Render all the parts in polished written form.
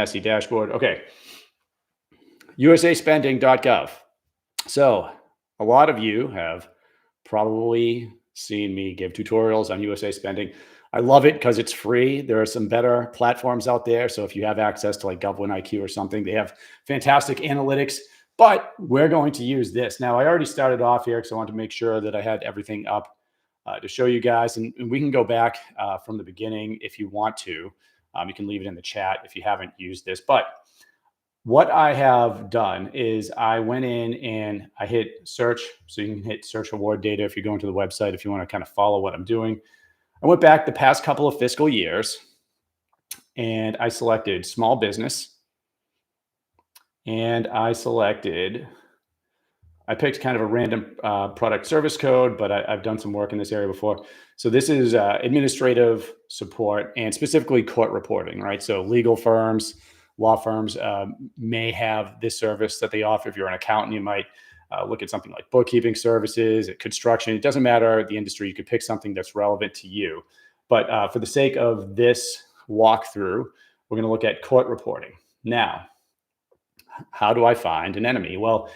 messy dashboard. Okay. USAspending.gov. So a lot of you have probably seen me give tutorials on USA Spending. I love it because it's free. There are some better platforms out there. So if you have access to like GovWin IQ or something, they have fantastic analytics, but we're going to use this. Now, I already started off here because I wanted to make sure that I had everything up to show you guys. And we can go back from the beginning if you want to. You can leave it in the chat if you haven't used this. But what I have done is I went in and I hit search. So you can hit search award data if you're going to the website, if you want to kind of follow what I'm doing. I went back the past couple of fiscal years and I selected small business and I picked kind of a random product service code, but I've done some work in this area before. So this is administrative support and specifically court reporting, right? So legal firms, law firms may have this service that they offer. If you're an accountant, you might look at something like bookkeeping services, construction. It doesn't matter the industry. You could pick something that's relevant to you. But for the sake of this walkthrough, we're going to look at court reporting. Now, how do I find an enemy? Well,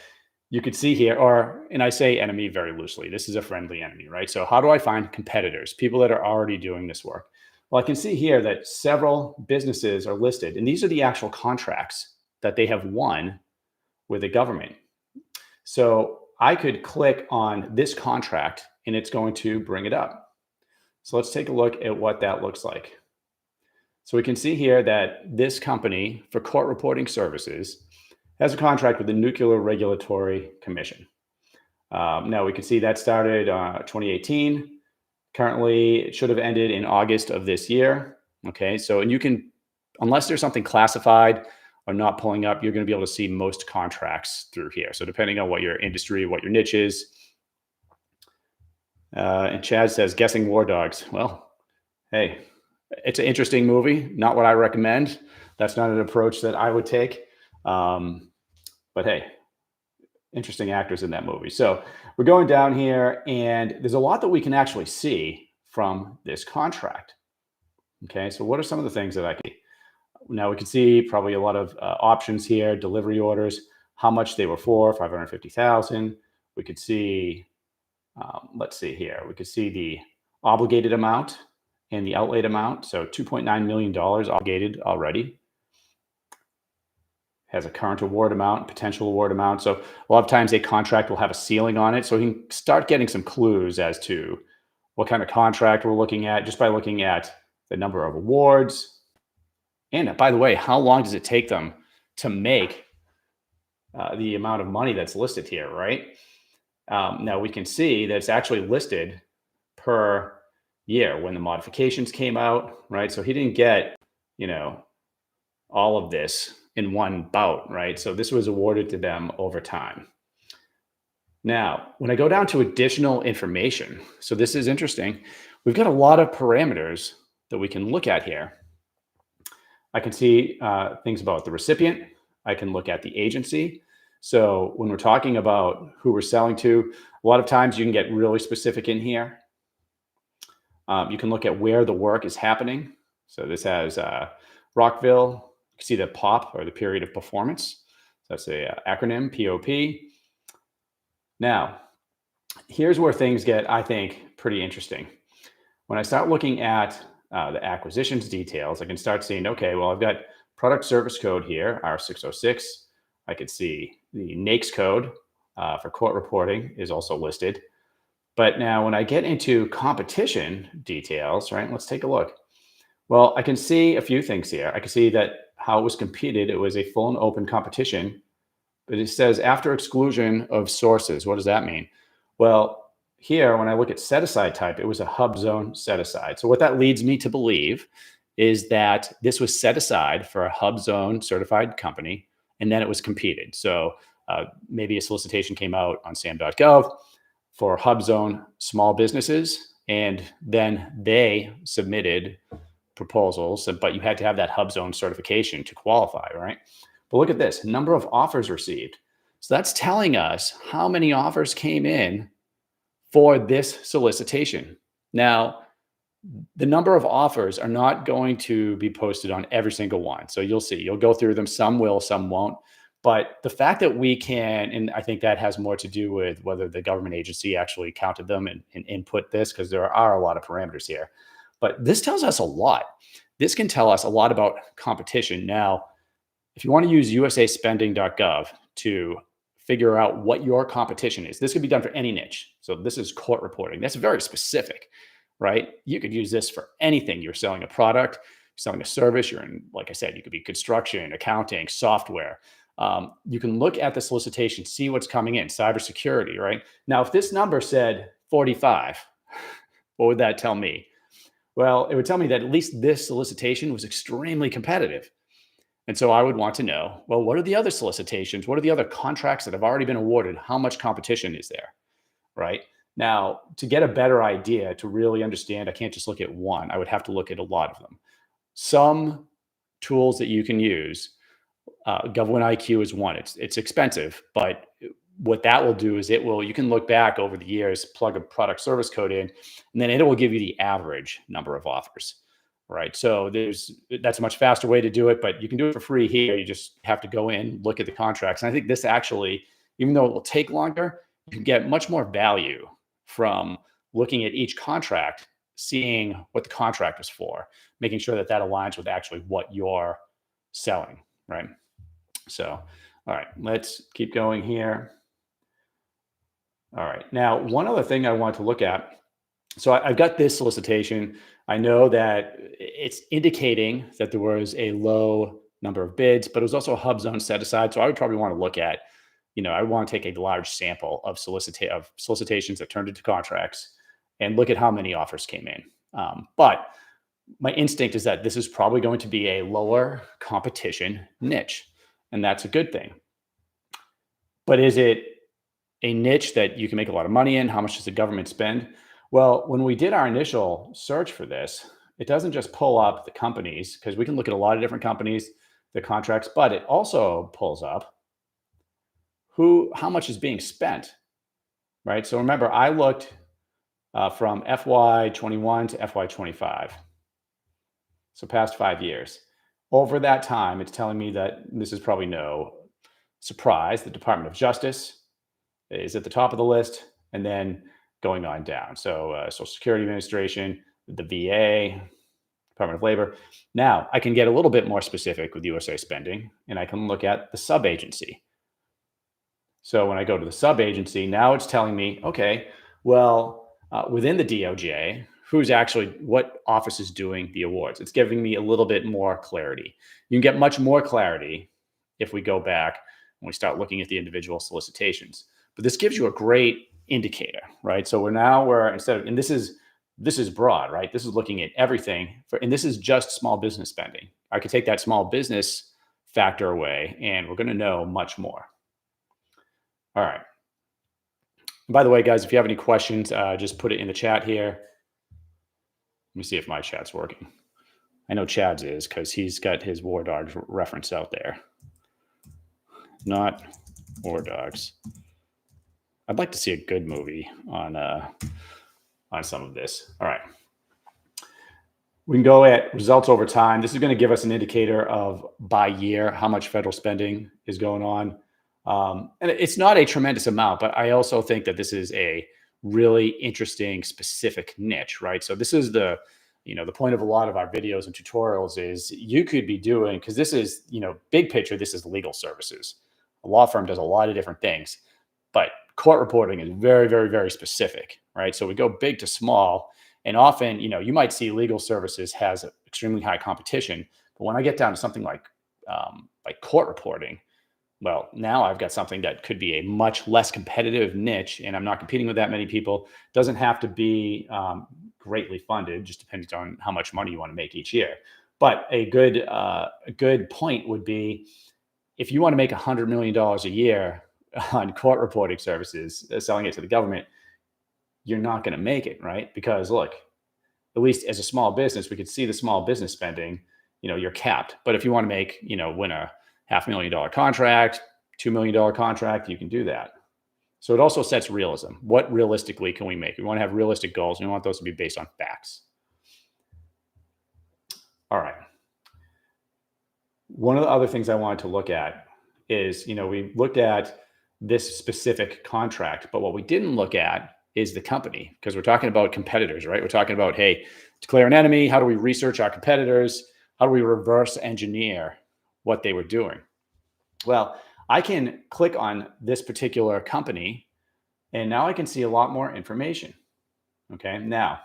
you could see here, and I say enemy very loosely. This is a friendly enemy, right? So how do I find competitors, people that are already doing this work? Well, I can see here that several businesses are listed, and these are the actual contracts that they have won with the government. So I could click on this contract and it's going to bring it up. So let's take a look at what that looks like. So we can see here that this company for court reporting services has a contract with the Nuclear Regulatory Commission. Now we can see that started 2018. Currently, it should have ended in August of this year. Okay, so and you can, unless there's something classified or not pulling up, you're going to be able to see most contracts through here. So depending on what your industry, what your niche is. And Chad says, guessing war dogs. Well, hey, it's an interesting movie. Not what I recommend. That's not an approach that I would take. But hey, interesting actors in that movie. So we're going down here and there's a lot that we can actually see from this contract. Okay, so what are some of the things that I can see? Now we can see probably a lot of options here, delivery orders, how much they were for, 550,000. We could see, let's see here. We could see the obligated amount and the outlaid amount. So $2.9 million obligated already. Has a current award amount, potential award amount. So a lot of times a contract will have a ceiling on it. So you can start getting some clues as to what kind of contract we're looking at just by looking at the number of awards. And by the way, how long does it take them to make the amount of money that's listed here, right? Now we can see that it's actually listed per year when the modifications came out, right? So he didn't get, all of this in one bout, right? So this was awarded to them over time. Now, when I go down to additional information, so this is interesting. We've got a lot of parameters that we can look at here. I can see things about the recipient. I can look at the agency. So when we're talking about who we're selling to, a lot of times you can get really specific in here. You can look at where the work is happening. So this has Rockville. You can see the POP, or the period of performance. So that's the acronym, POP. Now, here's where things get, I think, pretty interesting. When I start looking at the acquisitions details, I can start seeing, okay, well, I've got product service code here, R606. I could see the NAICS code for court reporting is also listed. But now when I get into competition details, right, let's take a look. Well, I can see a few things here. I can see that how it was competed, it was a full and open competition, but it says after exclusion of sources. What does that mean? Well, here, when I look at set aside type, it was a hub zone set aside. So what that leads me to believe is that this was set aside for a hub zone certified company, and then it was competed. So maybe a solicitation came out on sam.gov for hub zone small businesses, and then they submitted proposals, but you had to have that hub zone certification to qualify, right? But look at this, number of offers received. So that's telling us how many offers came in for this solicitation. Now, The number of offers are not going to be posted on every single one. So you'll see, you'll go through them. Some will, some won't. But the fact that we can, and I think that has more to do with whether the government agency actually counted them and input this, because there are a lot of parameters here. But this tells us a lot. This can tell us a lot about competition. Now, if you want to use USAspending.gov to figure out what your competition is, this could be done for any niche. So this is court reporting. That's very specific, right? You could use this for anything. You're selling a product, selling a service. You're in, like I said, you could be construction, accounting, software. You can look at the solicitation, see what's coming in, cybersecurity, right? Now, if this number said 45, what would that tell me? Well, it would tell me that at least this solicitation was extremely competitive. And so I would want to know, well, what are the other solicitations? What are the other contracts that have already been awarded? How much competition is there? Right? Now, to get a better idea, to really understand, I can't just look at one. I would have to look at a lot of them. Some tools that you can use, Government IQ is one. It's expensive, but what that will do is you can look back over the years, plug a product service code in, and then it will give you the average number of offers. Right. So that's a much faster way to do it, but you can do it for free here. You just have to go in, look at the contracts. And I think this actually, even though it will take longer, you can get much more value from looking at each contract, seeing what the contract was for, making sure that that aligns with actually what you're selling. Right. So, all right, let's keep going here. All right. Now, one other thing I want to look at. So I've got this solicitation. I know that it's indicating that there was a low number of bids, but it was also a hub zone set aside. So I would probably want to look at, I want to take a large sample of solicitations that turned into contracts and look at how many offers came in. But my instinct is that this is probably going to be a lower competition niche, and that's a good thing. But is it a niche that you can make a lot of money in? How much does the government spend? Well, when we did our initial search for this, it doesn't just pull up the companies, because we can look at a lot of different companies, the contracts, but it also pulls up how much is being spent, right? So remember, I looked from FY21 to FY25, so past 5 years. Over that time, it's telling me that this is probably no surprise. The Department of Justice is at the top of the list, and then going on down. So Social Security Administration, the VA, Department of Labor. Now I can get a little bit more specific with USA Spending, and I can look at the sub-agency. So when I go to the sub-agency, now it's telling me, okay, well, within the DOJ, what office is doing the awards? It's giving me a little bit more clarity. You can get much more clarity if we go back and we start looking at the individual solicitations. But this gives you a great indicator, right? So and this is broad, right? This is looking at everything and this is just small business spending. I could take that small business factor away and we're going to know much more. All right. And by the way, guys, if you have any questions, just put it in the chat here. Let me see if my chat's working. I know Chad's is, because he's got his War Dogs reference out there. Not War Dogs. I'd like to see a good movie on some of this. All right. We can go at results over time. This is going to give us an indicator of by year how much federal spending is going on. And it's not a tremendous amount, but I also think that this is a really interesting specific niche, right? So this is the point of a lot of our videos and tutorials is you could be doing, because this is, big picture, this is legal services. A law firm does a lot of different things, but court reporting is very, very, very specific, right? So we go big to small, and often, you might see legal services has extremely high competition, but when I get down to something like court reporting, well, now I've got something that could be a much less competitive niche, and I'm not competing with that many people. Doesn't have to be greatly funded, just depends on how much money you want to make each year. But a good point would be, if you want to make $100 million a year on court reporting services, selling it to the government, you're not going to make it, right? Because look, at least as a small business, we could see the small business spending, you're capped. But if you want to make, win a $500,000 contract, $2 million contract, you can do that. So it also sets realism. What realistically can we make? We want to have realistic goals. We want those to be based on facts. All right. One of the other things I wanted to look at is, we looked at this specific contract, but what we didn't look at is the company, because we're talking about competitors, right? We're talking about, hey, declare an enemy. How do we research our competitors? How do we reverse engineer what they were doing? Well, I can click on this particular company, and now I can see a lot more information. Okay. Now,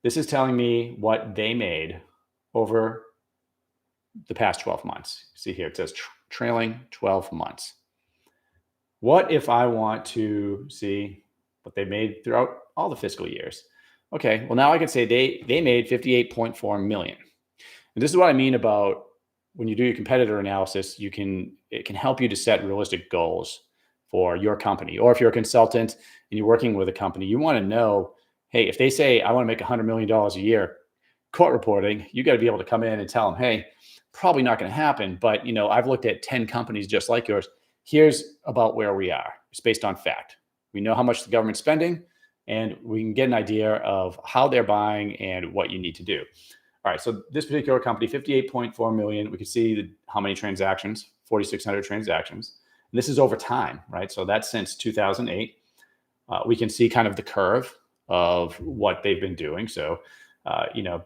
this is telling me what they made over the past 12 months. See here, it says trailing 12 months. What if I want to see what they made throughout all the fiscal years? Okay, well, now I can say they made 58.4 million. And this is what I mean about when you do your competitor analysis, it can help you to set realistic goals for your company. Or if you're a consultant and you're working with a company, you want to know, hey, if they say I want to make $100 million a year court reporting, you got to be able to come in and tell them, hey, probably not going to happen, but I've looked at 10 companies just like yours. Here's about where we are. It's based on fact. We know how much the government's spending, and we can get an idea of how they're buying and what you need to do. All right, so this particular company, 58.4 million, we can see how many transactions, 4,600 transactions. And this is over time, right? So that's since 2008. We can see kind of the curve of what they've been doing. So,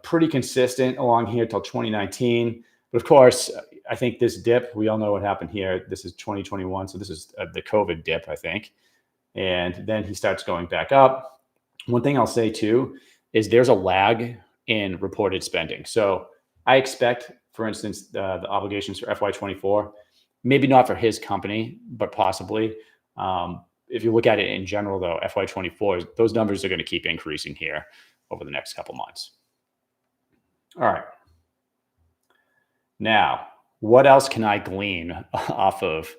pretty consistent along here till 2019. But of course, I think this dip, we all know what happened here. This is 2021. So this is the COVID dip, I think. And then he starts going back up. One thing I'll say too is there's a lag in reported spending. So I expect, for instance, the obligations for FY24, maybe not for his company, but possibly. If you look at it in general, though, FY24, those numbers are going to keep increasing here over the next couple months. All right. Now, what else can I glean off of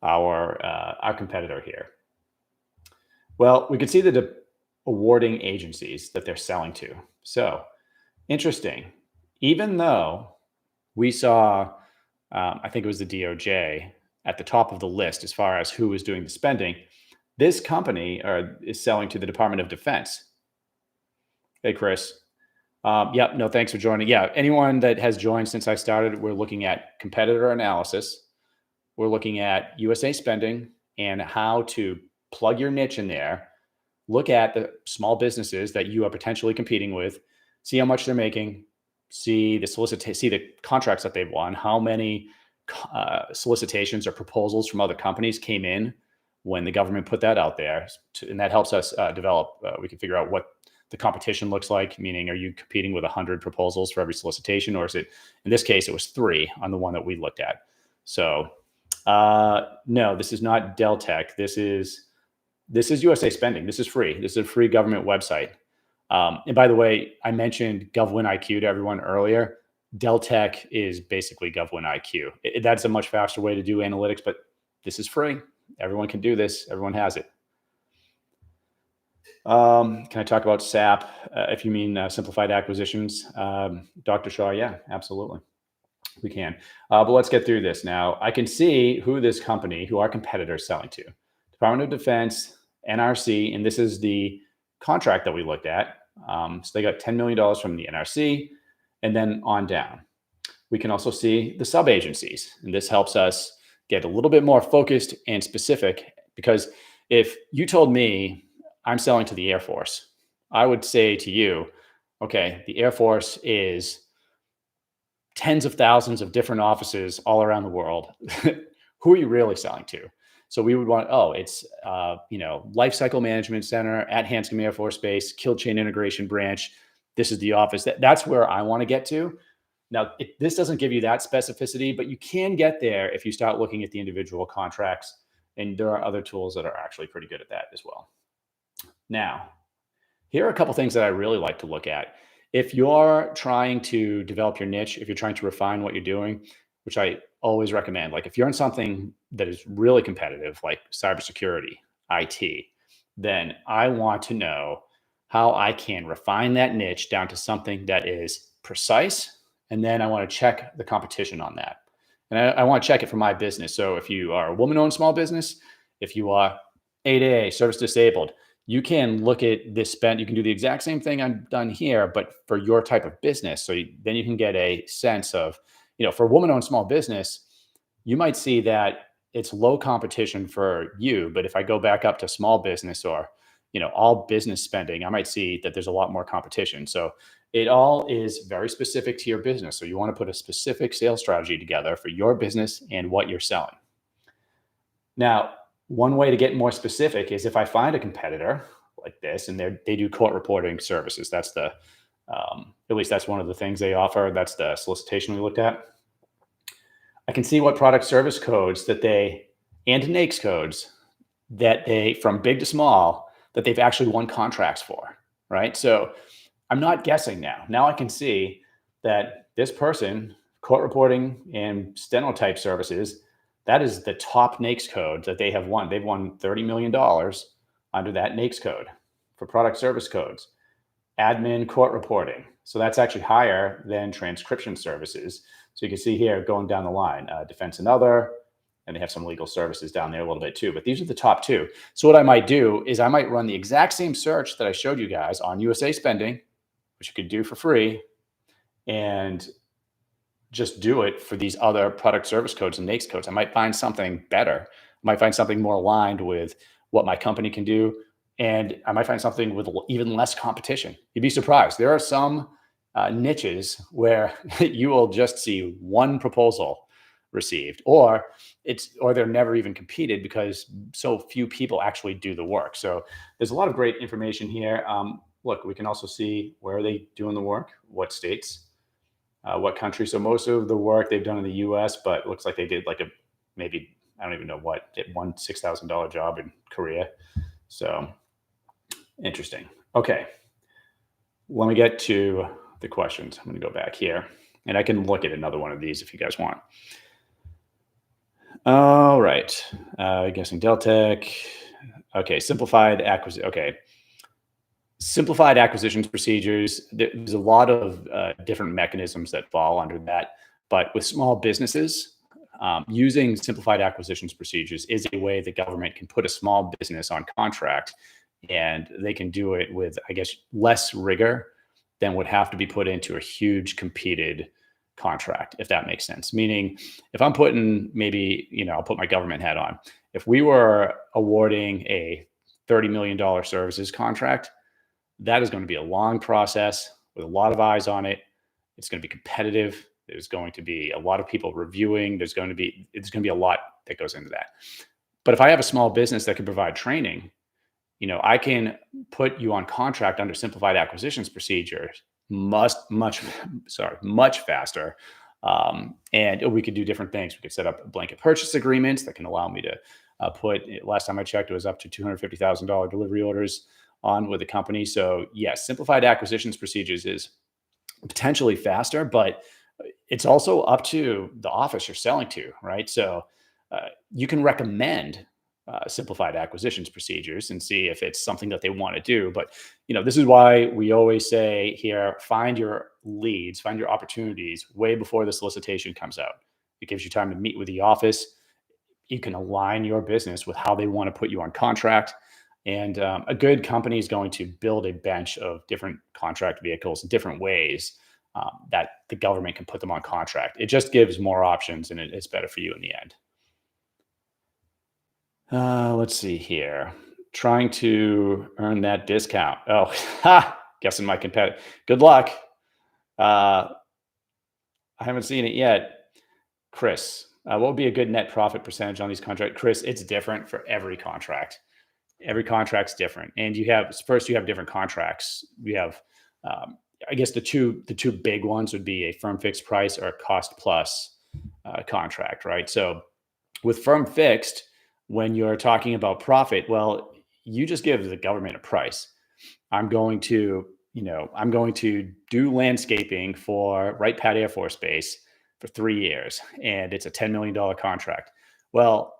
our competitor here? Well, we can see the awarding agencies that they're selling to. So interesting. Even though we saw, I think it was the DOJ at the top of the list as far as who was doing the spending, this company is selling to the Department of Defense. Hey, Chris. Yep. No, thanks for joining. Yeah. Anyone that has joined since I started, we're looking at competitor analysis. We're looking at USA spending and how to plug your niche in there. Look at the small businesses that you are potentially competing with, see how much they're making, see the contracts that they've won, how many solicitations or proposals from other companies came in when the government put that out there. And that helps us develop, we can figure out what the competition looks like, meaning are you competing with 100 proposals for every solicitation, or is it, in this case, it was 3 on the one that we looked at. So no, this is not Deltec. This is USA Spending. This is free. This is a free government website. And by the way, I mentioned GovWinIQ to everyone earlier. Deltec is basically GovWinIQ. That's a much faster way to do analytics, but this is free. Everyone can do this. Everyone has it. Can I talk about SAP? If you mean simplified acquisitions, Dr. Shaw, yeah, absolutely. We can. But let's get through this now. I can see who this company, who our competitor is selling to. Department of Defense, NRC, and this is the contract that we looked at. So they got $10 million from the NRC and then on down. We can also see the sub-agencies, and this helps us get a little bit more focused and specific, because if you told me I'm selling to the Air Force, I would say to you, okay, the Air Force is tens of thousands of different offices all around the world. Who are you really selling to? So we would want, it's, Life Cycle Management Center at Hanscom Air Force Base, Kill Chain Integration Branch. This is the office. That's where I want to get to. Now, this doesn't give you that specificity, but you can get there if you start looking at the individual contracts. And there are other tools that are actually pretty good at that as well. Now, here are a couple things that I really like to look at. If you're trying to develop your niche, if you're trying to refine what you're doing, which I always recommend, like if you're in something that is really competitive, like cybersecurity, IT, then I want to know how I can refine that niche down to something that is precise. And then I want to check the competition on that. And I want to check it for my business. So if you are a woman-owned small business, if you are 8A, service disabled, you can look at this spend. You can do the exact same thing I've done here, but for your type of business. So then you can get a sense of, for a woman-owned small business, you might see that it's low competition for you. But if I go back up to small business or, all business spending, I might see that there's a lot more competition. So it all is very specific to your business. So you want to put a specific sales strategy together for your business and what you're selling. Now, one way to get more specific is if I find a competitor like this and they do court reporting services. That's at least that's one of the things they offer. That's the solicitation we looked at. I can see what product service codes and NAICS codes that from big to small, that they've actually won contracts for, right? So I'm not guessing now. Now I can see that this person, court reporting and stenotype services, that is the top NAICS code that they have won. They've won $30 million under that NAICS code for product service codes. Admin court reporting. So that's actually higher than transcription services. So you can see here going down the line, defense and other, and they have some legal services down there a little bit too. But these are the top two. So what I might do is I might run the exact same search that I showed you guys on USA Spending, which you could do for free, and just do it for these other product service codes and NAICS codes. I might find something better. I might find something more aligned with what my company can do. And I might find something with even less competition. You'd be surprised. There are some niches where you will just see one proposal received, or they're never even competed because so few people actually do the work. So there's a lot of great information here. Look, we can also see where are they doing the work, what states, what country. So most of the work they've done in the US, but it looks like they did maybe, I don't even know what, did one $6,000 job in Korea. So interesting. Okay. Let me get to the questions. I'm going to go back here and I can look at another one of these if you guys want. All right. Guessing Deltec. Okay. Simplified acquisition. Okay. Simplified acquisitions procedures. There's a lot of different mechanisms that fall under that. But with small businesses, using simplified acquisitions procedures is a way the government can put a small business on contract, and they can do it with, I guess, less rigor than would have to be put into a huge competed contract, if that makes sense. Meaning, if I'm putting I'll put my government hat on. If we were awarding a $30 million services contract, that is going to be a long process with a lot of eyes on it. It's going to be competitive. There's going to be a lot of people reviewing. It's going to be a lot that goes into that. But if I have a small business that can provide training, I can put you on contract under simplified acquisitions procedures much faster. And we could do different things. We could set up blanket purchase agreements that can allow me to last time I checked, it was up to $250,000 delivery orders on with the company. So yes, simplified acquisitions procedures is potentially faster, but it's also up to the office you're selling to, right? So you can recommend simplified acquisitions procedures and see if it's something that they want to do. But this is why we always say here, find your leads, find your opportunities way before the solicitation comes out. It gives you time to meet with the office. You can align your business with how they want to put you on contract. And a good company is going to build a bench of different contract vehicles, different ways that the government can put them on contract. It just gives more options, and it's better for you in the end. Let's see here. Trying to earn that discount. Oh, guessing my competitor. Good luck. I haven't seen it yet. Chris, what would be a good net profit percentage on these contracts? Chris, it's different for every contract. Every contract's different. And you have different contracts. We have, I guess the two big ones would be a firm fixed price or a cost plus contract, right? So with firm fixed, when you're talking about profit, well, you just give the government a price. I'm going to do landscaping for Wright Pat Air Force Base for 3 years, and it's a $10 million contract. Well,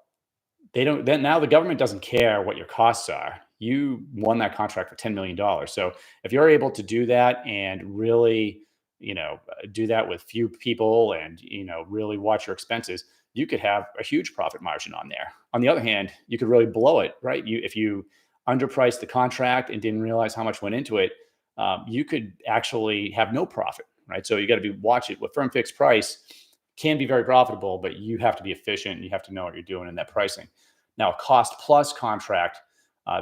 now the government doesn't care what your costs are. You won that contract for $10 million. So if you're able to do that and really, do that with few people and, really watch your expenses, you could have a huge profit margin on there. On the other hand, you could really blow it, right? If you underpriced the contract and didn't realize how much went into it, you could actually have no profit, right? So you got to be watch it with firm fixed price can be very profitable, but you have to be efficient and you have to know what you're doing in that pricing. Now, a cost plus contract,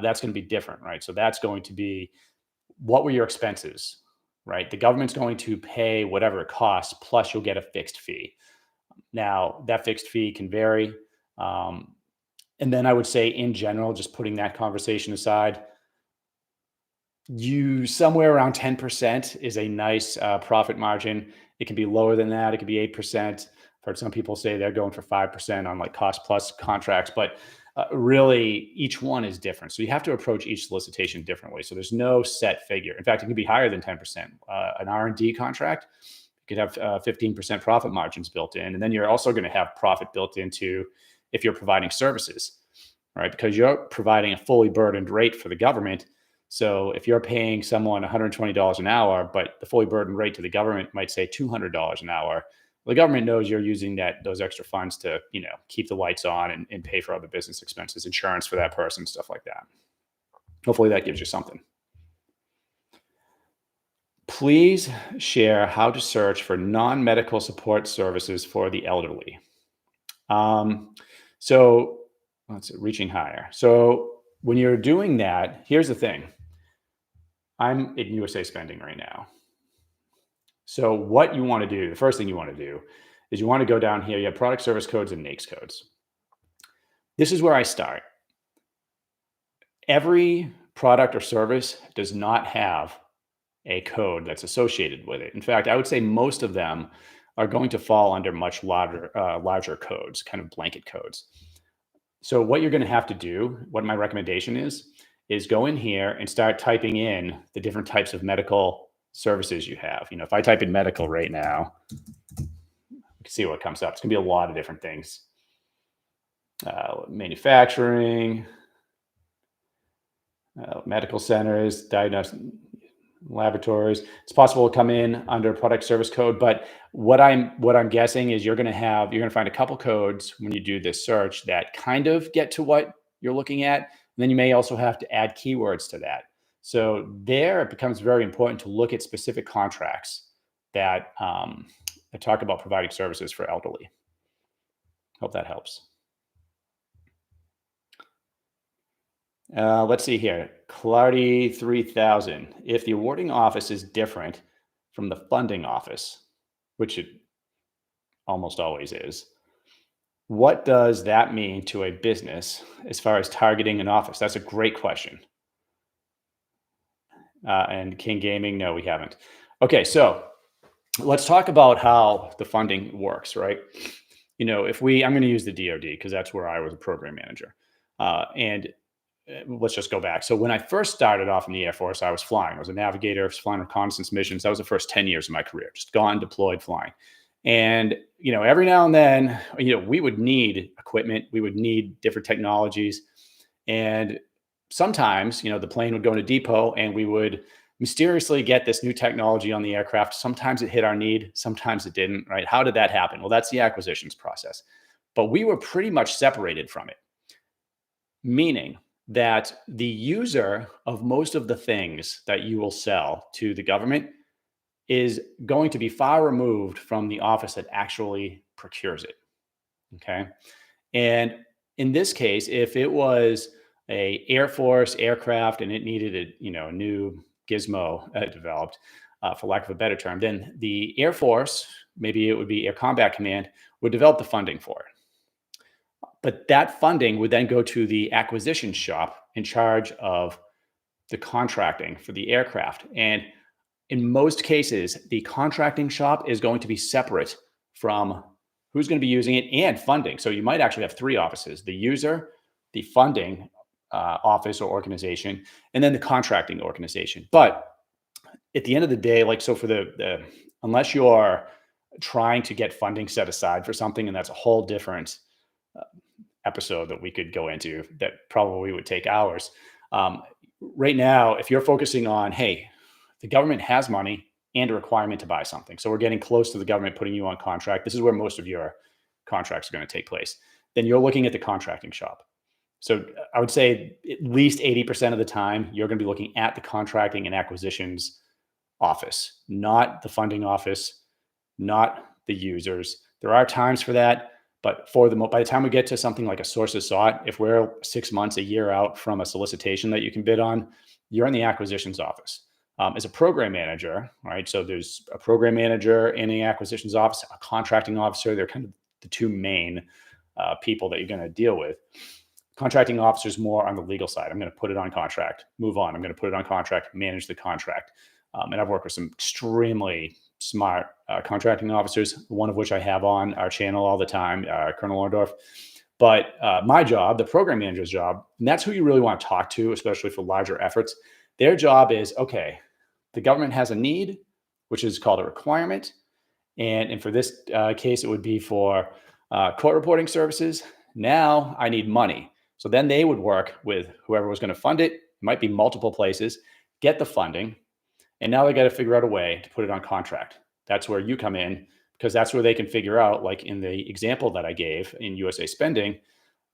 that's going to be different, right? So that's going to be what were your expenses, right? The government's going to pay whatever it costs, plus you'll get a fixed fee. Now, that fixed fee can vary. Um, and then I would say, in general, just putting that conversation aside, you somewhere around 10% is a nice profit margin. It can be lower than that. It could be 8%. I've heard some people say they're going for 5% on like cost plus contracts, but really each one is different. So you have to approach each solicitation differently. So there's no set figure. In fact, it can be higher than 10%. An R&D contract, you could have 15% profit margins built in. And then you're also going to have profit built into if you're providing services, right? Because you're providing a fully burdened rate for the government. So if you're paying someone $120 an hour, but the fully burdened rate to the government might say $200 an hour, the government knows you're using those extra funds to, keep the lights on and pay for other business expenses, insurance for that person, stuff like that. Hopefully that gives you something. Please share how to search for non-medical support services for the elderly. So let's see, reaching higher. So when you're doing that, here's the thing. I'm in USA Spending right now. So what you want to do, the first thing you want to do is you want to go down here. You have product service codes and NAICS codes. This is where I start. Every product or service does not have a code that's associated with it. In fact, I would say most of them are going to fall under much larger codes, kind of blanket codes. So what you're going to have to do, what my recommendation is go in here and start typing in the different types of medical services you have. If I type in medical right now, you can see what comes up. It's going to be a lot of different things. Manufacturing, medical centers, diagnostic laboratories. It's possible to come in under product service code, but what I'm guessing is you're going to find a couple codes when you do this search that kind of get to what you're looking at. And then you may also have to add keywords to that. So there it becomes very important to look at specific contracts that talk about providing services for elderly. Hope that helps. Let's see here. Clardy 3000. If the awarding office is different from the funding office, which it almost always is, what does that mean to a business as far as targeting an office? That's a great question. And King Gaming, no, we haven't. Okay, so let's talk about how the funding works, right? I'm going to use the DoD because that's where I was a program manager. And let's just go back. So when I first started off in the Air Force, I was flying. I was a navigator. I was flying reconnaissance missions. That was the first 10 years of my career, just gone, deployed, flying. And, every now and then, we would need equipment. We would need different technologies. And sometimes, the plane would go in a depot and we would mysteriously get this new technology on the aircraft. Sometimes it hit our need. Sometimes it didn't, right? How did that happen? Well, that's the acquisitions process. But we were pretty much separated from it, meaning that the user of most of the things that you will sell to the government is going to be far removed from the office that actually procures it. Okay. And in this case, if it was a Air Force aircraft and it needed a new gizmo developed, for lack of a better term, then the Air Force, maybe it would be Air Combat Command, would develop the funding for it. But that funding would then go to the acquisition shop in charge of the contracting for the aircraft. And in most cases, the contracting shop is going to be separate from who's going to be using it and funding. So you might actually have three offices: the user, the funding office or organization, and then the contracting organization. But at the end of the day, so for the unless you are trying to get funding set aside for something, and that's a whole different episode that we could go into that probably would take hours. Right now, if you're focusing on, hey, the government has money and a requirement to buy something, so we're getting close to the government putting you on contract. This is where most of your contracts are going to take place. Then you're looking at the contracting shop. So I would say at least 80% of the time, you're going to be looking at the contracting and acquisitions office, not the funding office, not the users. There are times for that, but by the time we get to something like a sources sought, if we're 6 months, a year out from a solicitation that you can bid on, you're in the acquisitions office. As a program manager, right? So there's a program manager in the acquisitions office, a contracting officer. They're kind of the two main people that you're going to deal with. Contracting officers more on the legal side. I'm going to put it on contract, move on. I'm going to put it on contract, manage the contract. And I've worked with some extremely smart contracting officers, one of which I have on our channel all the time, Colonel Orndorff. But my job, the program manager's job, and that's who you really want to talk to, especially for larger efforts. Their job is, okay, the government has a need, which is called a requirement. And for this case, it would be for court reporting services. Now I need money. So then they would work with whoever was going to fund it. It might be multiple places, get the funding. And now they got to figure out a way to put it on contract. That's where you come in, because that's where they can figure out, like in the example that I gave in USA Spending,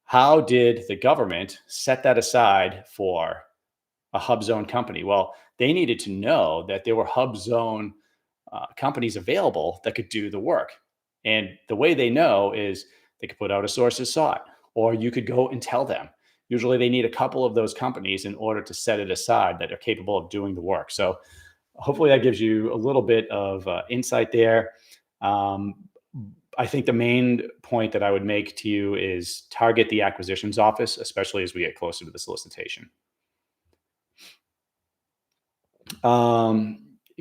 how did the government set that aside for a hub zone company? Well, they needed to know that there were hub zone companies available that could do the work. And the way they know is they could put out a sources sought, or you could go and tell them. Usually they need a couple of those companies in order to set it aside that are capable of doing the work. So hopefully that gives you a little bit of insight there. I think the main point that I would make to you is target the acquisitions office, especially as we get closer to the solicitation.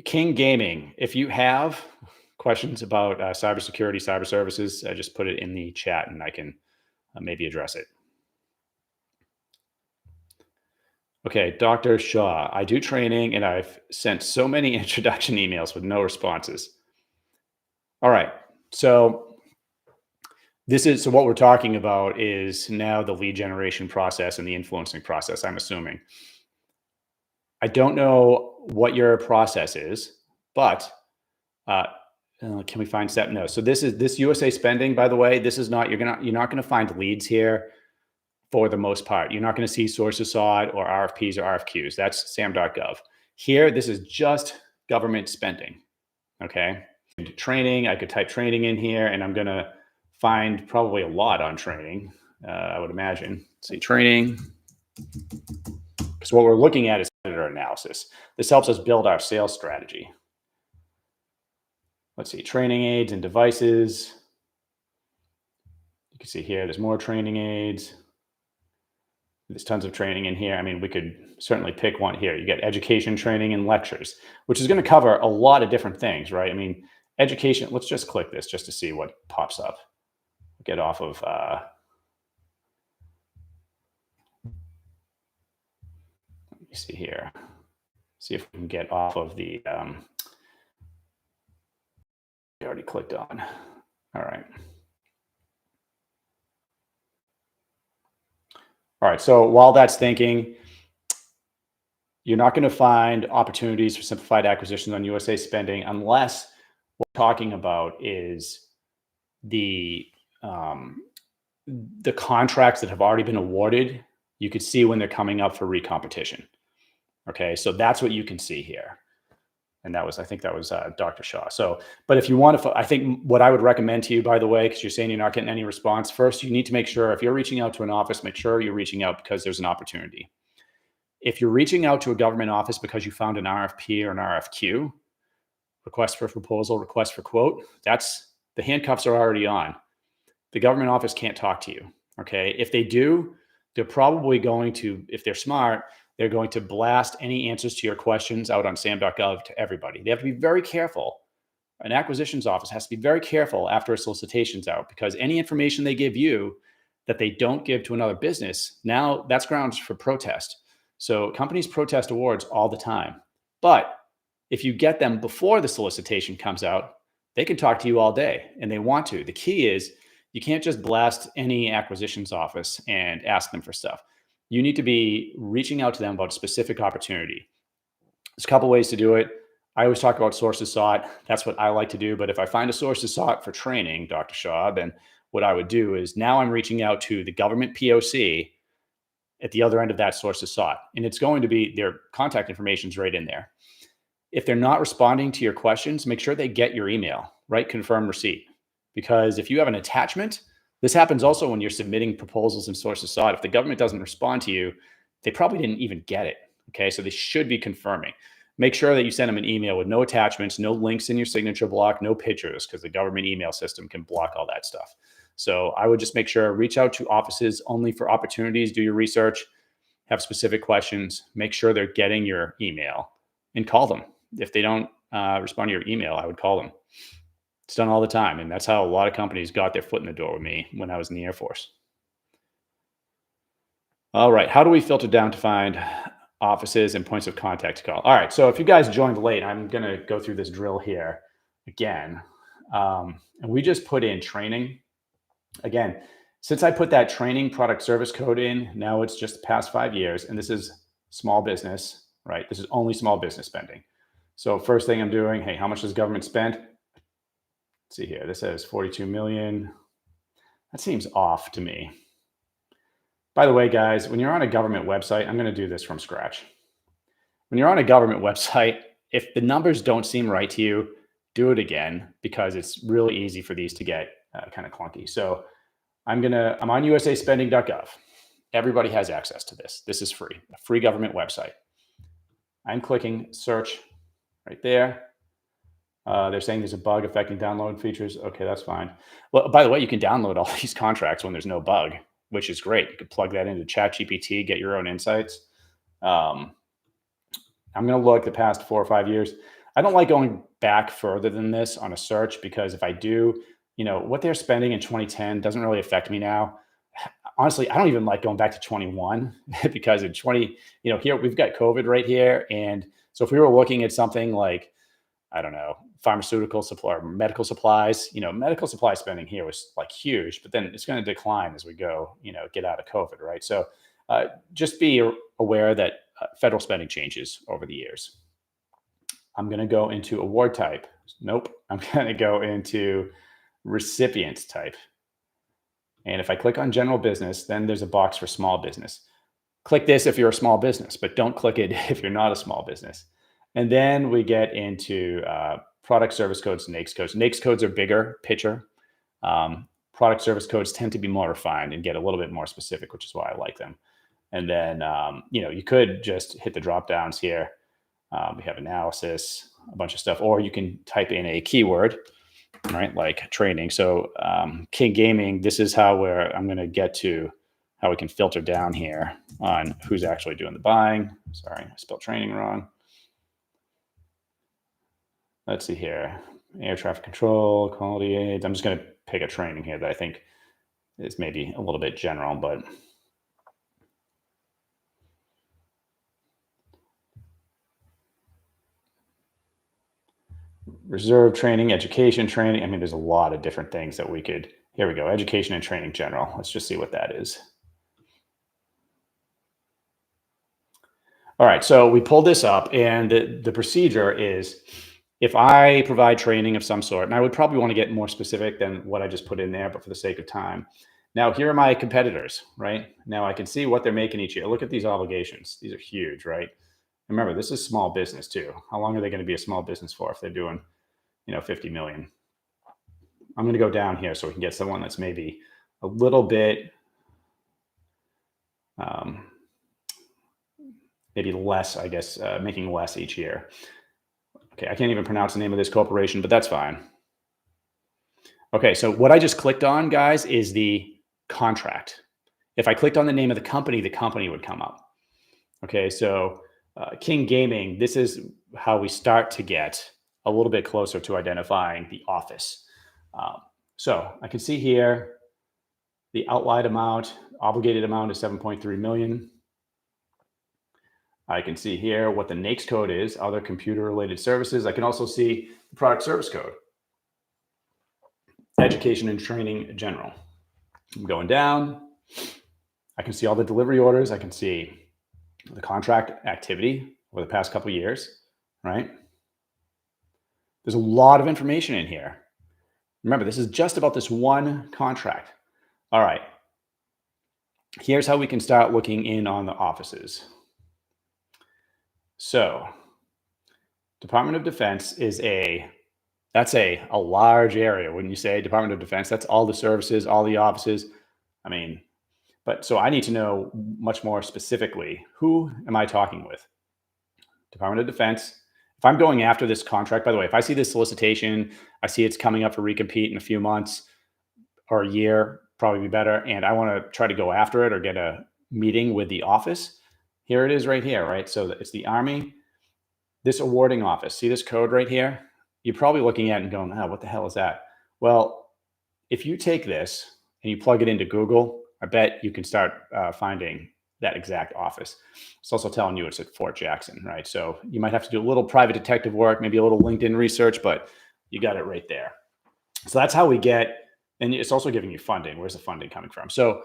King Gaming, if you have questions about cybersecurity, cyber services, just put it in the chat and I can maybe address it. Okay, Dr. Shaw, I do training and I've sent so many introduction emails with no responses. All right, so what we're talking about is now the lead generation process and the influencing process, I'm assuming. I don't know what your process is, but can we find step? No. So this USA Spending, by the way, this is not, you're not going to find leads here for the most part. You're not going to see sources sought or RFPs or RFQs. That's SAM.gov. Here, this is just government spending. Okay. Training, I could type training in here and I'm going to find probably a lot on training, I would imagine. See, training. So what we're looking at is competitor analysis. This helps us build our sales strategy. Let's see, training aids and devices. You can see here, there's more training aids. There's tons of training in here. I mean, we could certainly pick one here. You get education, training, and lectures, which is going to cover a lot of different things, right? I mean, education, let's just click this just to see what pops up. Get off of, let me see here. See if we can get off of the, we already clicked on. All right. All right, so while that's thinking, you're not going to find opportunities for simplified acquisitions on USA Spending unless what we're talking about is the contracts that have already been awarded. You could see when they're coming up for recompetition. Okay, so that's what you can see here. And I think that was Dr. Shaw. So, but if you want to, I think what I would recommend to you, by the way, because you're saying you're not getting any response, first, you need to make sure if you're reaching out to an office, make sure you're reaching out because there's an opportunity. If you're reaching out to a government office because you found an RFP or an RFQ, request for proposal, request for quote, that's the handcuffs are already on. The government office can't talk to you. Okay. If they do, they're probably going to, if they're smart, they're going to blast any answers to your questions out on SAM.gov to everybody. They have to be very careful. An acquisitions office has to be very careful after a solicitation's out because any information they give you that they don't give to another business, now that's grounds for protest. So companies protest awards all the time. But if you get them before the solicitation comes out, they can talk to you all day and they want to. The key is you can't just blast any acquisitions office and ask them for stuff. You need to be reaching out to them about a specific opportunity. There's a couple ways to do it. I always talk about sources sought. That's what I like to do. But if I find a sources sought for training, Dr. Shaw, then what I would do is now I'm reaching out to the government POC at the other end of that source is sought. And it's going to be their contact information is right in there. If they're not responding to your questions, make sure they get your email, right? Confirm receipt. Because if you have an attachment, this happens also when you're submitting proposals and sources sought. If the government doesn't respond to you, they probably didn't even get it. Okay, so they should be confirming. Make sure that you send them an email with no attachments, no links in your signature block, no pictures, because the government email system can block all that stuff. So I would just make sure, reach out to offices only for opportunities, do your research, have specific questions, make sure they're getting your email, and call them. If they don't respond to your email, I would call them. It's done all the time. And that's how a lot of companies got their foot in the door with me when I was in the Air Force. All right. How do we filter down to find offices and points of contact to call? All right. So if you guys joined late, I'm going to go through this drill here again. And we just put in training. Again, since I put that training product service code in, now it's just the past 5 years. And this is small business, right? This is only small business spending. So first thing I'm doing, hey, how much does government spend? Let's see here. This says 42 million. That seems off to me. By the way, guys, when you're on a government website, I'm going to do this from scratch. When you're on a government website, if the numbers don't seem right to you, do it again, because it's really easy for these to get kind of clunky. So I'm on USAspending.gov. Everybody has access to this. This is free, a free government website. I'm clicking search right there. They're saying there's a bug affecting download features. Okay, that's fine. Well, by the way, you can download all these contracts when there's no bug, which is great. You can plug that into ChatGPT, get your own insights. I'm going to look the past 4 or 5 years. I don't like going back further than this on a search, because if I do, what they're spending in 2010 doesn't really affect me now. Honestly, I don't even like going back to 21 because in here we've got COVID right here. And so if we were looking at something like, I don't know, pharmaceutical supply or medical supplies, medical supply spending here was like huge, but then it's going to decline as we go, get out of COVID, right? So just be aware that federal spending changes over the years. I'm going to go into award type. Nope. I'm going to go into recipient type. And if I click on general business, then there's a box for small business. Click this if you're a small business, but don't click it if you're not a small business. And then we get into product service codes, NAICS codes. NAICS codes are bigger picture. Product service codes tend to be more refined and get a little bit more specific, which is why I like them. And then, you could just hit the drop downs here. We have analysis, a bunch of stuff, or you can type in a keyword, right? Like training. So King Gaming, this is I'm going to get to how we can filter down here on who's actually doing the buying. Sorry, I spelled training wrong. Let's see here. Air traffic control, quality aids. I'm just going to pick a training here that I think is maybe a little bit general, but reserve training, education training. I mean, there's a lot of different things that we could. Here we go. Education and training general. Let's just see what that is. All right. So we pulled this up, and the procedure is, if I provide training of some sort, and I would probably want to get more specific than what I just put in there, but for the sake of time. Now, here are my competitors, right? Now I can see what they're making each year. Look at these obligations. These are huge, right? Remember, this is small business too. How long are they going to be a small business for if they're doing, 50 million? I'm going to go down here so we can get someone that's maybe a little bit, maybe less, I guess, making less each year. Okay, I can't even pronounce the name of this corporation, but that's fine. Okay, so what I just clicked on, guys, is the contract. If I clicked on the name of the company would come up. Okay, so King Gaming, this is how we start to get a little bit closer to identifying the office. So I can see here the outlined amount, obligated amount is 7.3 million. I can see here what the NAICS code is, other computer-related services. I can also see the product service code, education and training general. I'm going down. I can see all the delivery orders. I can see the contract activity over the past couple of years, right? There's a lot of information in here. Remember, this is just about this one contract. All right. Here's how we can start looking in on the offices. So, Department of Defense is that's a large area, wouldn't you say? Department of Defense, that's all the services, all the offices. I mean, but so I need to know much more specifically, who am I talking with? Department of Defense. If I'm going after this contract, by the way, if I see this solicitation, I see it's coming up for recompete in a few months or a year, probably be better, and I want to try to go after it or get a meeting with the office. Here it is right here, right? So it's the Army, this awarding office. See this code right here? You're probably looking at it and going, oh, what the hell is that? Well, if you take this and you plug it into Google, I bet you can start finding that exact office. It's also telling you it's at Fort Jackson, right? So you might have to do a little private detective work, maybe a little LinkedIn research, but you got it right there. So that's how we get, and it's also giving you funding. Where's the funding coming from? So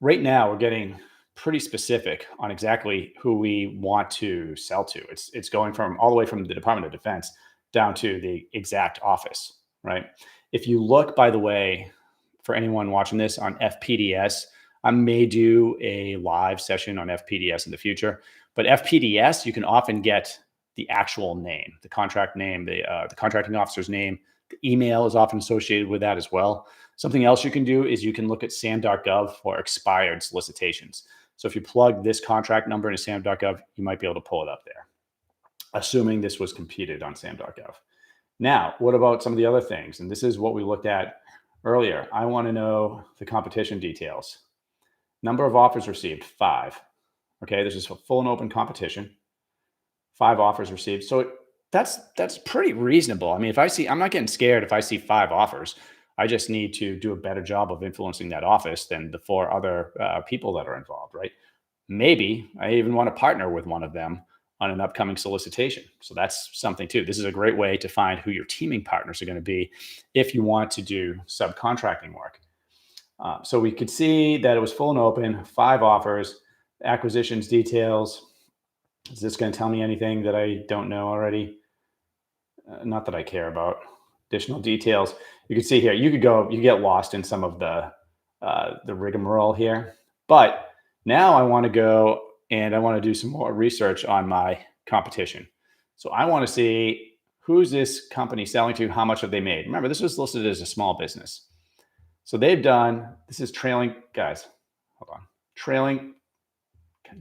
right now we're getting pretty specific on exactly who we want to sell to. It's going from all the way from the Department of Defense down to the exact office, right? If you look, by the way, for anyone watching this on FPDS, I may do a live session on FPDS in the future, but FPDS, you can often get the actual name, the contract name, the contracting officer's name. The email is often associated with that as well. Something else you can do is you can look at SAM.gov for expired solicitations. So if you plug this contract number into SAM.gov, you might be able to pull it up there, assuming this was competed on SAM.gov. Now, what about some of the other things? And this is what we looked at earlier. I want to know the competition details. Number of offers received, 5. Okay, this is a full and open competition. 5 offers received. So that's pretty reasonable. I mean, if I see, I'm not getting scared if I see 5 offers. I just need to do a better job of influencing that office than the 4 other people that are involved, right? Maybe I even want to partner with one of them on an upcoming solicitation. So that's something too. This is a great way to find who your teaming partners are going to be if you want to do subcontracting work. So we could see that it was full and open, 5 offers, acquisitions details. Is this going to tell me anything that I don't know already? Not that I care about. Additional details. You can see here, you get lost in some of the rigmarole here. But now I want to go and I want to do some more research on my competition. So I want to see, who's this company selling to? How much have they made? Remember, this was listed as a small business. So they've done, this is trailing, guys, hold on. Trailing,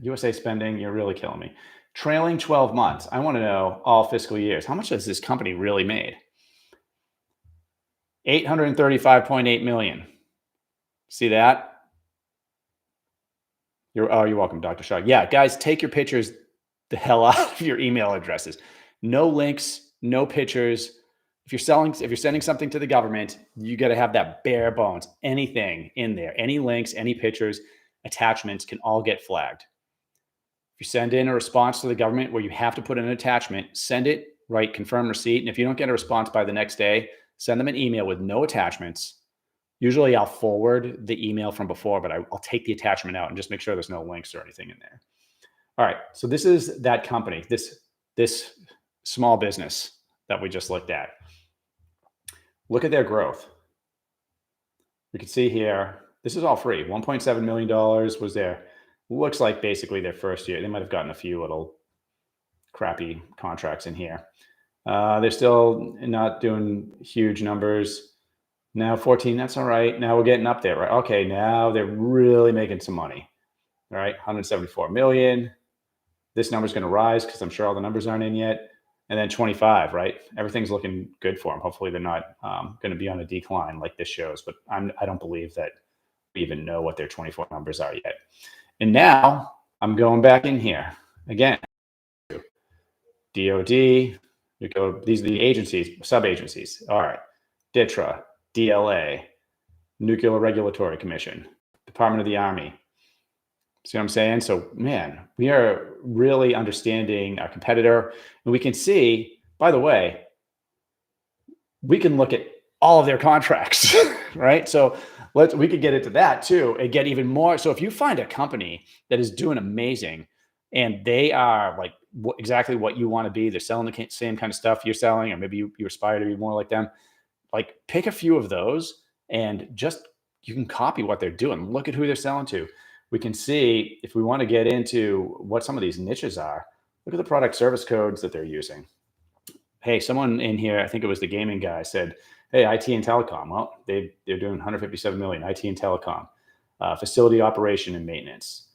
USA Spending, you're really killing me. Trailing 12 months. I want to know all fiscal years. How much has this company really made? 835.8 million. See that? You're welcome, Dr. Shaw. Yeah, guys, take your pictures the hell out of your email addresses. No links, no pictures. If you're sending something to the government, you got to have that bare bones. Anything in there, any links, any pictures, attachments can all get flagged. If you send in a response to the government where you have to put in an attachment, send it, write confirm receipt. And if you don't get a response by the next day, send them an email with no attachments. Usually I'll forward the email from before, but I'll take the attachment out and just make sure there's no links or anything in there. All right, so this is that company, this small business that we just looked at. Look at their growth. You can see here, this is all free. $1.7 million was their, looks like basically their first year. They might have gotten a few little crappy contracts in here. They're still not doing huge numbers. Now 14, that's all right. Now we're getting up there, right? Okay, now they're really making some money. All right, 174 million. This number's going to rise because I'm sure all the numbers aren't in yet. And then 25, right? Everything's looking good for them. Hopefully they're not going to be on a decline like this shows, but I don't believe that we even know what their 24 numbers are yet. And now I'm going back in here again. DOD, you go, these are the agencies, sub-agencies. All right, DITRA, DLA, Nuclear Regulatory Commission, Department of the Army. See what I'm saying? So, man, we are really understanding our competitor. And we can see, by the way, we can look at all of their contracts, right? So we could get into that too and get even more. So if you find a company that is doing amazing and they are like exactly what you want to be, they're selling the same kind of stuff you're selling, or maybe you aspire to be more like them, like pick a few of those and just you can copy what they're doing. Look at who they're selling to. We can see if we want to get into what some of these niches are. Look at the product service codes that they're using. Hey, someone in here, I think it was the gaming guy, said, "Hey, IT and telecom." Well, they're doing 157 million IT and telecom, facility operation and maintenance,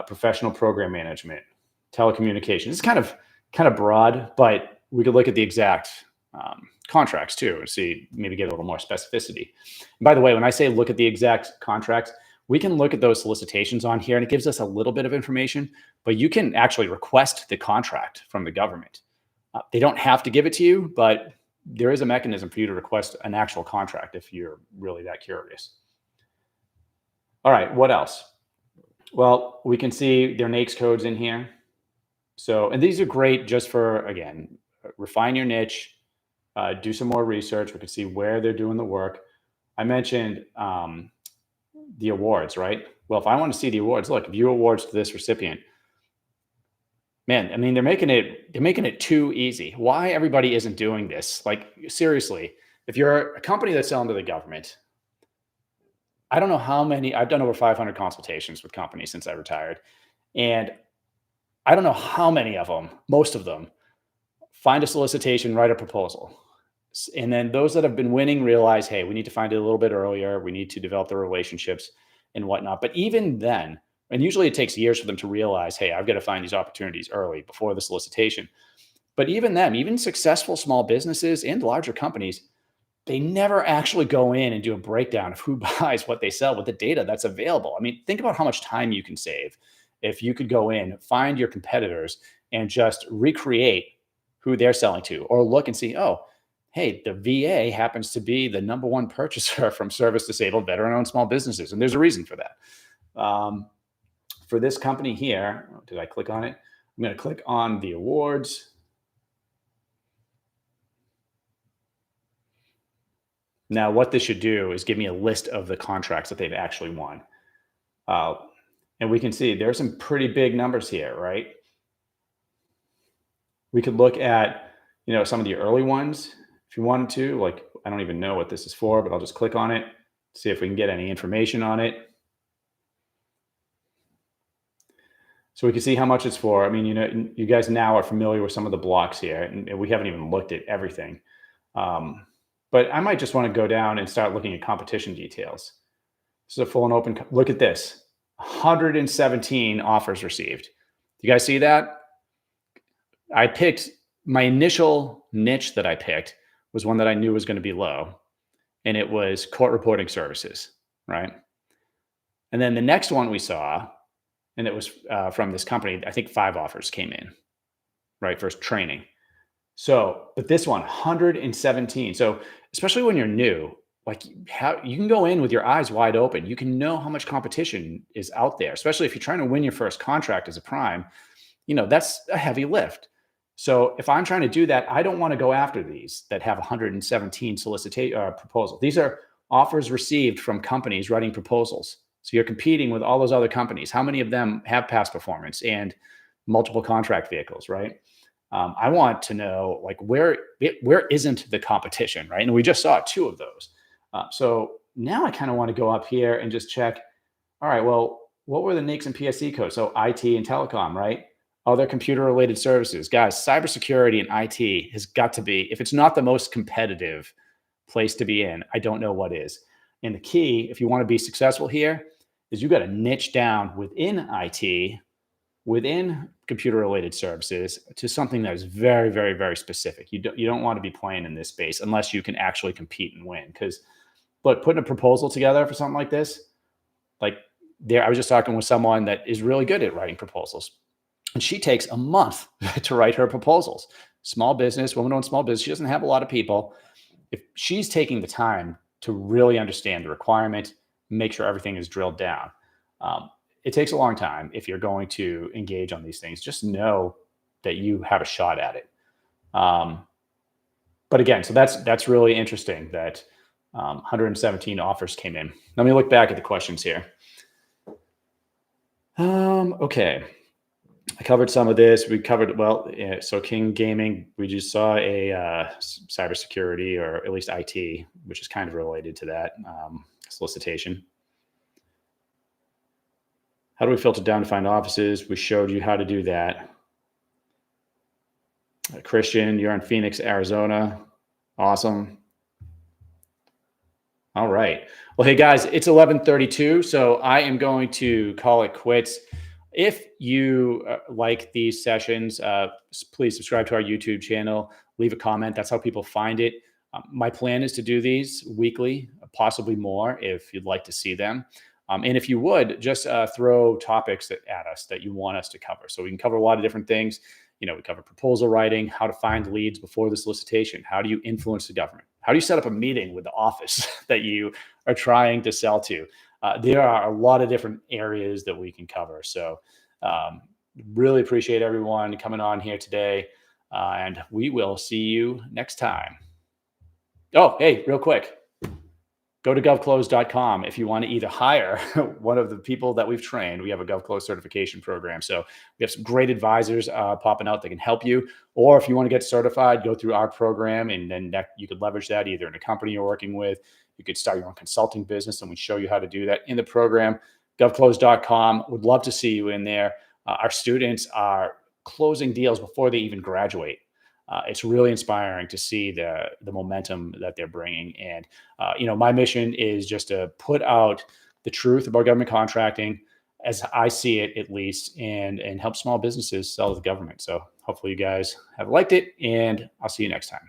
professional program management, telecommunications. It's kind of broad, but we could look at the exact contracts too and see, maybe get a little more specificity. And by the way, when I say look at the exact contracts, we can look at those solicitations on here, and it gives us a little bit of information, but you can actually request the contract from the government. They don't have to give it to you, but there is a mechanism for you to request an actual contract if you're really that curious. All right, what else? Well, we can see their NAICS codes in here. So, and these are great just for, again, refine your niche, do some more research. We can see where they're doing the work. I mentioned the awards, right? Well, if I want to see the awards, look, view awards to this recipient. Man, I mean, they're making it too easy. Why everybody isn't doing this? Like, seriously, if you're a company that's selling to the government, I don't know how many, I've done over 500 consultations with companies since I retired. And I don't know how many of them, most of them, find a solicitation, write a proposal. And then those that have been winning realize, hey, we need to find it a little bit earlier. We need to develop the relationships and whatnot. But even then, and usually it takes years for them to realize, hey, I've got to find these opportunities early before the solicitation. But even them, even successful small businesses and larger companies, they never actually go in and do a breakdown of who buys what they sell with the data that's available. I mean, think about how much time you can save if you could go in, find your competitors, and just recreate who they're selling to, or look and see, oh, hey, the VA happens to be the number one purchaser from service disabled veteran-owned small businesses. And there's a reason for that. For this company here, did I click on it? I'm going to click on the awards. Now, what this should do is give me a list of the contracts that they've actually won. And we can see there's some pretty big numbers here, right? We could look at, some of the early ones if you wanted to. Like, I don't even know what this is for, but I'll just click on it, see if we can get any information on it. So we can see how much it's for. I mean, you guys now are familiar with some of the blocks here, and we haven't even looked at everything. But I might just want to go down and start looking at competition details. This is a full and open. Look at this, 117 offers received. You guys see that? I picked my initial niche that I picked was one that I knew was going to be low, and it was court reporting services, right? And then the next one we saw, and it was from this company, I think 5 offers came in, right, for training. So, but this one, 117. So, especially when you're new, like, how you can go in with your eyes wide open. You can know how much competition is out there, especially if you're trying to win your first contract as a prime. That's a heavy lift. So if I'm trying to do that, I don't want to go after these that have 117 proposals. These are offers received from companies writing proposals. So you're competing with all those other companies. How many of them have past performance and multiple contract vehicles, right? I want to know, like, where isn't the competition, right? And we just saw 2 of those. So now I kind of want to go up here and just check, all right, well, what were the NAICS and PSE codes? So IT and telecom, right? Other computer-related services. Guys, cybersecurity and IT has got to be, if it's not the most competitive place to be in, I don't know what is. And the key, if you want to be successful here, is you got to niche down within IT, within computer-related services, to something that is very, very, very specific. You don't want to be playing in this space unless you can actually compete and win. Because, look, putting a proposal together for something like this, like I was just talking with someone that is really good at writing proposals. And she takes a month to write her proposals. Small business, woman-owned small business. She doesn't have a lot of people. If she's taking the time to really understand the requirement, make sure everything is drilled down, it takes a long time. If you're going to engage on these things, just know that you have a shot at it. But again, so that's really interesting that 117 offers came in. Let me look back at the questions here. Okay. I covered some of this. We covered, so King Gaming, we just saw a cybersecurity, or at least IT, which is kind of related to that solicitation. How do we filter down to find offices? We showed you how to do that. Christian, you're in Phoenix, Arizona. Awesome. All right. Well, hey guys, it's 11:32, so I am going to call it quits. If you like these sessions, please subscribe to our YouTube channel. Leave a comment. That's how people find it. My plan is to do these weekly, possibly more, if you'd like to see them. And if you would, just throw topics at us that you want us to cover. So we can cover a lot of different things. We cover proposal writing, how to find leads before the solicitation, how do you influence the government, how do you set up a meeting with the office that you are trying to sell to. There are a lot of different areas that we can cover. So um, really appreciate everyone coming on here today, and we will see you next time. Oh, hey, real quick, go to govclose.com if you want to either hire one of the people that we've trained. We have a GovClose certification program. So we have some great advisors popping out that can help you. Or if you want to get certified, go through our program, and then you could leverage that either in a company you're working with. You could start your own consulting business, and we show you how to do that in the program. GovClose.com. Would love to see you in there. Our students are closing deals before they even graduate. It's really inspiring to see the momentum that they're bringing. And my mission is just to put out the truth about government contracting, as I see it, at least, and help small businesses sell to the government. So hopefully you guys have liked it, and I'll see you next time.